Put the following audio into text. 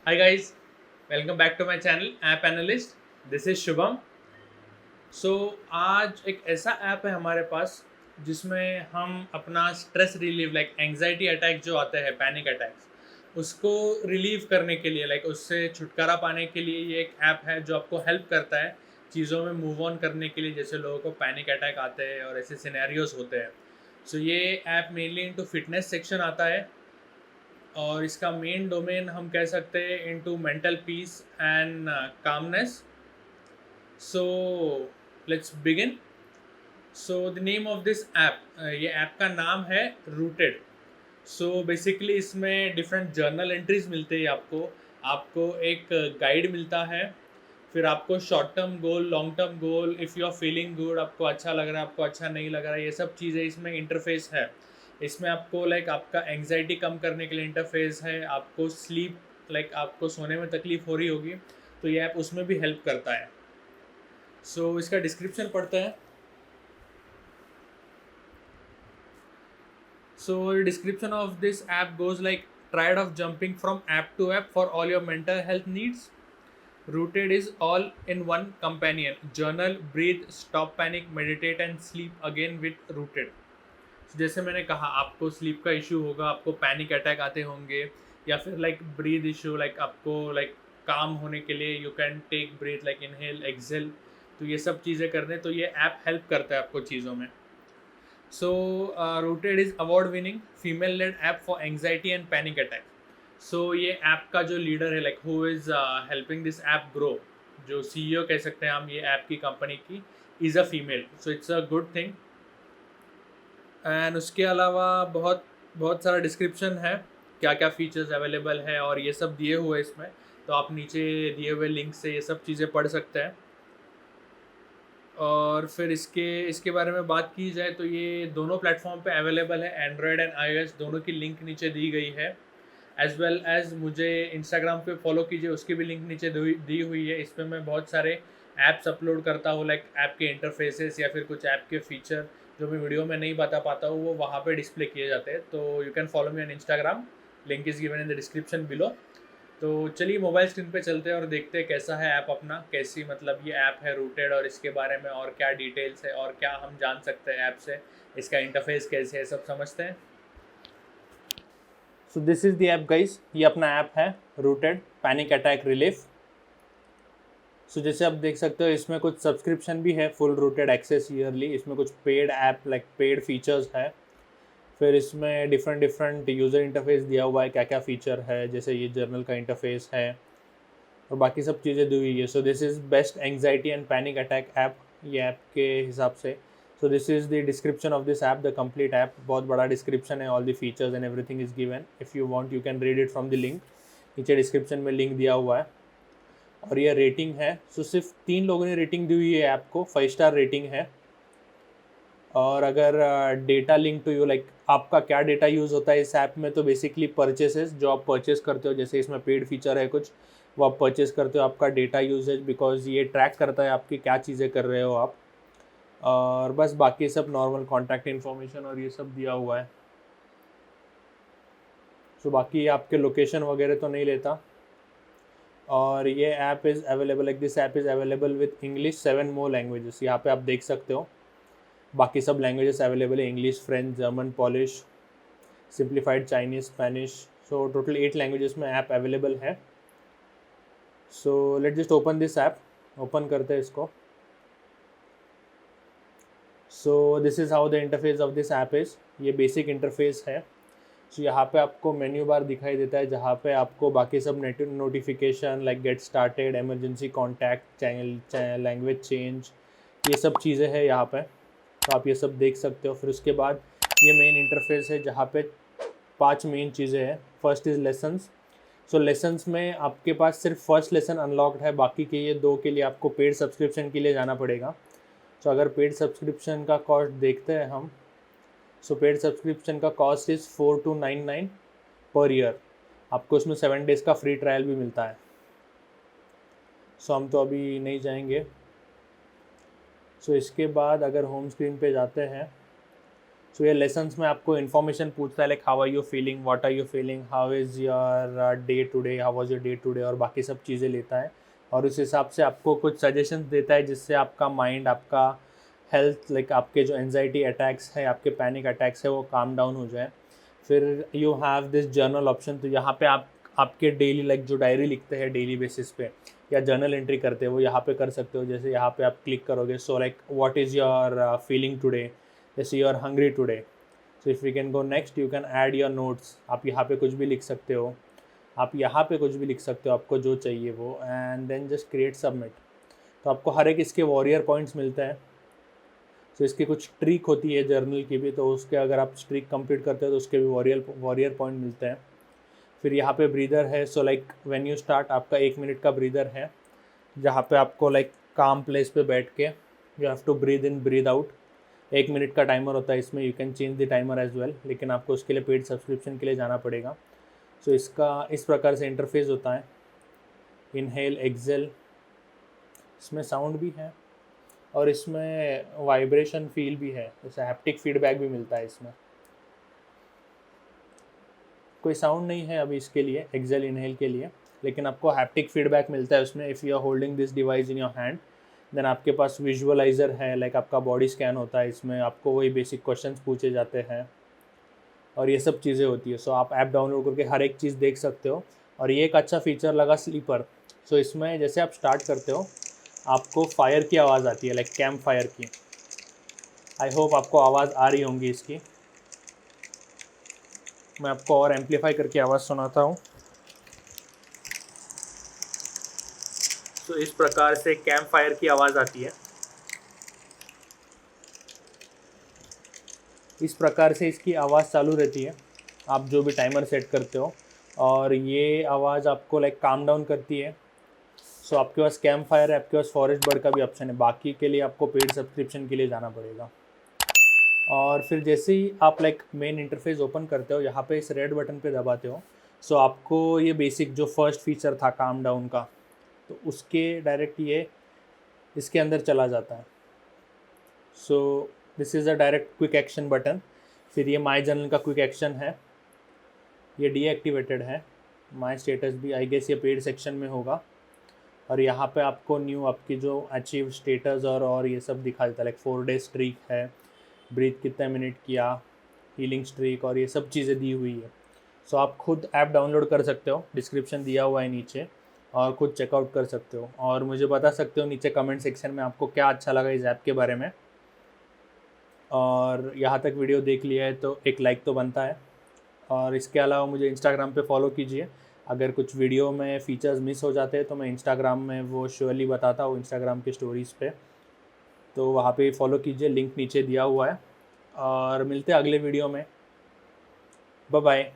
Hi guys, welcome back to my channel App Analyst. This is Shubham. सो आज एक ऐसा app है हमारे पास जिसमें हम अपना stress relieve like anxiety attack जो आते हैं पैनिक अटैक्स उसको रिलीव करने के लिए लाइक उससे छुटकारा पाने के लिए ये एक ऐप है जो आपको हेल्प करता है चीज़ों में मूव ऑन करने के लिए जैसे लोगों को पैनिक अटैक आते हैं और ऐसे सिनेरियोज होते हैं। सो ये app mainly into fitness section आता है और इसका मेन डोमेन हम कह सकते हैं into mental peace and calmness. So let's begin. So the name of this app, ये ऐप का नाम है रूटेड। सो बेसिकली इसमें डिफरेंट जर्नल एंट्रीज मिलते हैं आपको। आपको एक गाइड मिलता है, फिर आपको short term goal, long term goal, if you are feeling good, आपको अच्छा लग रहा है, आपको अच्छा नहीं लग रहा है, ये सब चीज़ें इसमें इंटरफेस है। इसमें आपको लाइक आपका एंग्जाइटी कम करने के लिए इंटरफेस है। आपको स्लीप लाइक आपको सोने में तकलीफ हो रही होगी तो ये ऐप उसमें भी हेल्प करता है। सो इसका डिस्क्रिप्शन पढ़ते हैं। So the description of this app goes like, tired of jumping from app to app for all your mental health needs? Rooted is all in one companion. Journal, breathe, stop panic, meditate and sleep again with Rooted. So, जैसे मैंने कहा आपको sleep का issue होगा, आपको panic attack आते होंगे या फिर लाइक ब्रीथ इशू, लाइक आपको लाइक काम होने के लिए you can take breath like inhale exhale, तो ये सब चीज़ें करने तो ये ऐप हेल्प करता है आपको चीज़ों में। So, Rooted is award-winning female-led app for anxiety and panic attack. So ये ऐप का जो लीडर है like who is helping this app grow, जो सीईओ कह सकते हैं हम ये ऐप की कंपनी की, is a female. So it's a good thing. And उसके अलावा बहुत बहुत सारा डिस्क्रिप्शन है, क्या क्या फीचर्स अवेलेबल है और ये सब दिए हुए इसमें, तो आप नीचे दिए हुए लिंक से ये सब चीज़ें पढ़ सकते हैं। और फिर इसके इसके बारे में बात की जाए तो ये दोनों प्लेटफॉर्म पे अवेलेबल है, एंड्रॉयड एंड आईओएस दोनों की लिंक नीचे दी गई है। एज वेल एज मुझे इंस्टाग्राम पे फॉलो कीजिए, उसकी भी लिंक नीचे दी हुई है। इस पर मैं बहुत सारे ऐप्स अपलोड करता हूँ, लाइक ऐप के इंटरफेसेस या फिर कुछ ऐप के फीचर जो मैं वीडियो में नहीं बता पाता हूँ वो वहाँ पे डिस्प्ले किए जाते हैं। तो you can follow me on Instagram, link is given in the description below. तो चलिए मोबाइल स्क्रीन पे चलते हैं और देखते हैं कैसा है ऐप अपना, कैसी मतलब ये ऐप है रूटेड और इसके बारे में और क्या डिटेल्स है और क्या हम जान सकते हैं ऐप से, इसका इंटरफेस कैसे है, सब समझते हैं। So this is the app guys, ये अपना ऐप है रूटेड पैनिक अटैक रिलीफ। सो जैसे आप देख सकते हो इसमें कुछ सब्सक्रिप्शन भी है, फुल रूटेड एक्सेस ईयरली, इसमें कुछ paid app like paid features है। फिर इसमें डिफरेंट डिफरेंट यूज़र इंटरफेस दिया हुआ है, क्या क्या फ़ीचर है, जैसे ये जर्नल का इंटरफेस है और बाकी सब चीज़ें दी हुई है। So this is best anxiety and panic attack app, ये ऐप के हिसाब से। So this is the description of this app, the complete app. बहुत बड़ा डिस्क्रिप्शन है, all the features and everything is given. If you want you can read it from the link, नीचे description में link दिया हुआ है। और ये रेटिंग है, सो सिर्फ 3 लोगों ने रेटिंग दी हुई है ऐप को, 5 स्टार रेटिंग है। और अगर data link to you like आपका क्या डेटा यूज़ होता है इस ऐप में, तो बेसिकली परचेसेस जो आप परचेस करते हो, जैसे इसमें पेड फीचर है कुछ, वो आप परचेस करते हो, आपका डेटा यूजेज, बिकॉज ये ट्रैक करता है आपकी क्या चीज़ें कर रहे हो आप। और बस बाकी सब नॉर्मल कॉन्टैक्ट इन्फॉर्मेशन और ये सब दिया हुआ है। सो बाकी आपके लोकेशन वगैरह तो नहीं लेता। और ये app is available like this app is available with English 7 more languages, यहाँ पे आप देख सकते हो। बाकी सब लैंग्वेजेस अवेलेबल है, English, French, German, polish, simplified Chinese, Spanish. So total 8 languages में ऐप अवेलेबल है। So let just open this app, open करते हैं इसको। So this is how the interface of this app is, ये basic interface है। सो यहाँ पे आपको मेन्यू बार दिखाई देता है, जहाँ पे आपको बाकी सब notification like get started, emergency contact, channel, language change, ये सब चीज़ें हैं यहाँ पे। तो आप ये सब देख सकते हो। फिर उसके बाद ये मेन इंटरफेस है, जहाँ पे 5 मेन चीज़ें हैं। First is lessons. So lessons में आपके पास सिर्फ फर्स्ट लेसन अनलॉक्ड है, बाकी के ये 2 के लिए आपको पेड सब्सक्रिप्शन के लिए जाना पड़ेगा। सो अगर पेड सब्सक्रिप्शन का कॉस्ट देखते हैं हम, सो पेड सब्सक्रिप्शन का कॉस्ट इज़ 4299 पर ईयर। आपको उसमें 7 डेज़ का फ्री ट्रायल भी मिलता है। सो हम तो अभी नहीं जाएंगे। सो इसके बाद अगर होम स्क्रीन पे जाते हैं, सो ये लेसन्स में आपको इन्फॉर्मेशन पूछता है, like how are you feeling, what are you feeling, how is your day today, how was your day today, और बाकी सब चीज़ें लेता है और उस हिसाब से आपको कुछ सजेशंस देता है जिससे आपका माइंड, आपका हेल्थ, लाइक आपके जो एनजाइटी अटैक्स है, आपके पैनिक अटैक्स है, वो काम डाउन हो जाए। फिर you have this journal option, तो यहाँ पे आप आपके डेली, लाइक जो डायरी लिखते हैं डेली बेसिस पे या जर्नल एंट्री करते हैं, वो यहाँ पे कर सकते हो। जैसे यहाँ पे आप क्लिक करोगे, so like what is your feeling today, जैसे you are hungry today, so if you can go next, you can add your notes. आप यहाँ पे कुछ भी लिख सकते हो, आप यहाँ पे कुछ भी लिख सकते हो, आपको जो चाहिए वो, and then just create submit. तो आपको हर एक इसके वॉरियर पॉइंट्स मिलते हैं। तो इसकी कुछ ट्रिक होती है जर्नल की भी, तो उसके अगर आप ट्रिक कंप्लीट करते हो तो उसके भी वॉरियर पॉइंट मिलते हैं। फिर यहाँ पे ब्रीदर है, so like when you start, आपका 1 मिनट का ब्रीदर है, जहाँ पे आपको लाइक काम प्लेस पे बैठ के you have to breathe in breathe out. 1 minute का टाइमर होता है इसमें, you can change the timer as well, लेकिन आपको उसके लिए पेड सब्सक्रिप्शन के लिए जाना पड़ेगा। सो इसका इस प्रकार से इंटरफेस होता है। इनहेल एक्सेल, इसमें साउंड भी है और इसमें वाइब्रेशन फील भी है, जैसे हैप्टिक फीडबैक भी मिलता है इसमें। कोई साउंड नहीं है अभी इसके लिए, एक्सेल इनहेल के लिए, लेकिन आपको हैप्टिक फीडबैक मिलता है उसमें। If you are holding this device in your hand, then आपके पास विजुअलाइज़र है, लाइक आपका बॉडी स्कैन होता है इसमें, आपको वही बेसिक क्वेश्चंस पूछे जाते हैं और ये सब चीज़ें होती है। सो आप ऐप डाउनलोड करके हर एक चीज़ देख सकते हो। और ये एक अच्छा फीचर लगा स्लीपर। सो इसमें जैसे आप स्टार्ट करते हो, आपको फायर की आवाज़ आती है, लाइक कैंप फायर की। आई होप आपको आवाज़ आ रही होंगी इसकी। मैं आपको और एम्पलीफाई करके आवाज़ सुनाता हूँ। तो इस प्रकार से कैंप फायर की आवाज़ आती है। इस प्रकार से इसकी आवाज़ चालू रहती है, आप जो भी टाइमर सेट करते हो, और ये आवाज़ आपको लाइक काम डाउन करती है। सो आपके पास कैंप फायर है, आपके पास फॉरेस्ट बर्ड का भी ऑप्शन है, बाकी के लिए आपको पेड सब्सक्रिप्शन के लिए जाना पड़ेगा। और फिर जैसे ही आप लाइक मेन इंटरफेस ओपन करते हो, यहाँ पे इस रेड बटन पे दबाते हो, सो आपको ये बेसिक जो फर्स्ट फीचर था काम डाउन का, तो उसके डायरेक्ट ये इसके अंदर चला जाता है। So this is a direct quick action button. फिर ये माई जर्नल का क्विक एक्शन है, ये डीएक्टिवेटेड है। माई स्टेटस भी आई गेस ये पेड सेक्शन में होगा। और यहाँ पे आपको न्यू आपकी जो अचीव स्टेटस और ये सब दिखा देता है, लाइक 4 डे स्ट्रीक है, ब्रीथ कितने मिनट किया, हीलिंग स्ट्रीक, और ये सब चीज़ें दी हुई है। सो आप खुद ऐप डाउनलोड कर सकते हो, डिस्क्रिप्शन दिया हुआ है नीचे, और खुद चेकआउट कर सकते हो। और मुझे बता सकते हो नीचे कमेंट सेक्शन में आपको क्या अच्छा लगा इस ऐप के बारे में। और यहाँ तक वीडियो देख लिया है तो एक लाइक तो बनता है। और इसके अलावा मुझे इंस्टाग्राम पे फॉलो कीजिए। अगर कुछ वीडियो में फ़ीचर्स मिस हो जाते हैं तो मैं इंस्टाग्राम में वो श्योरली बताता हूँ, इंस्टाग्राम की स्टोरीज़ पे, तो वहाँ पे फॉलो कीजिए, लिंक नीचे दिया हुआ है। और मिलते हैं अगले वीडियो में। Bye bye.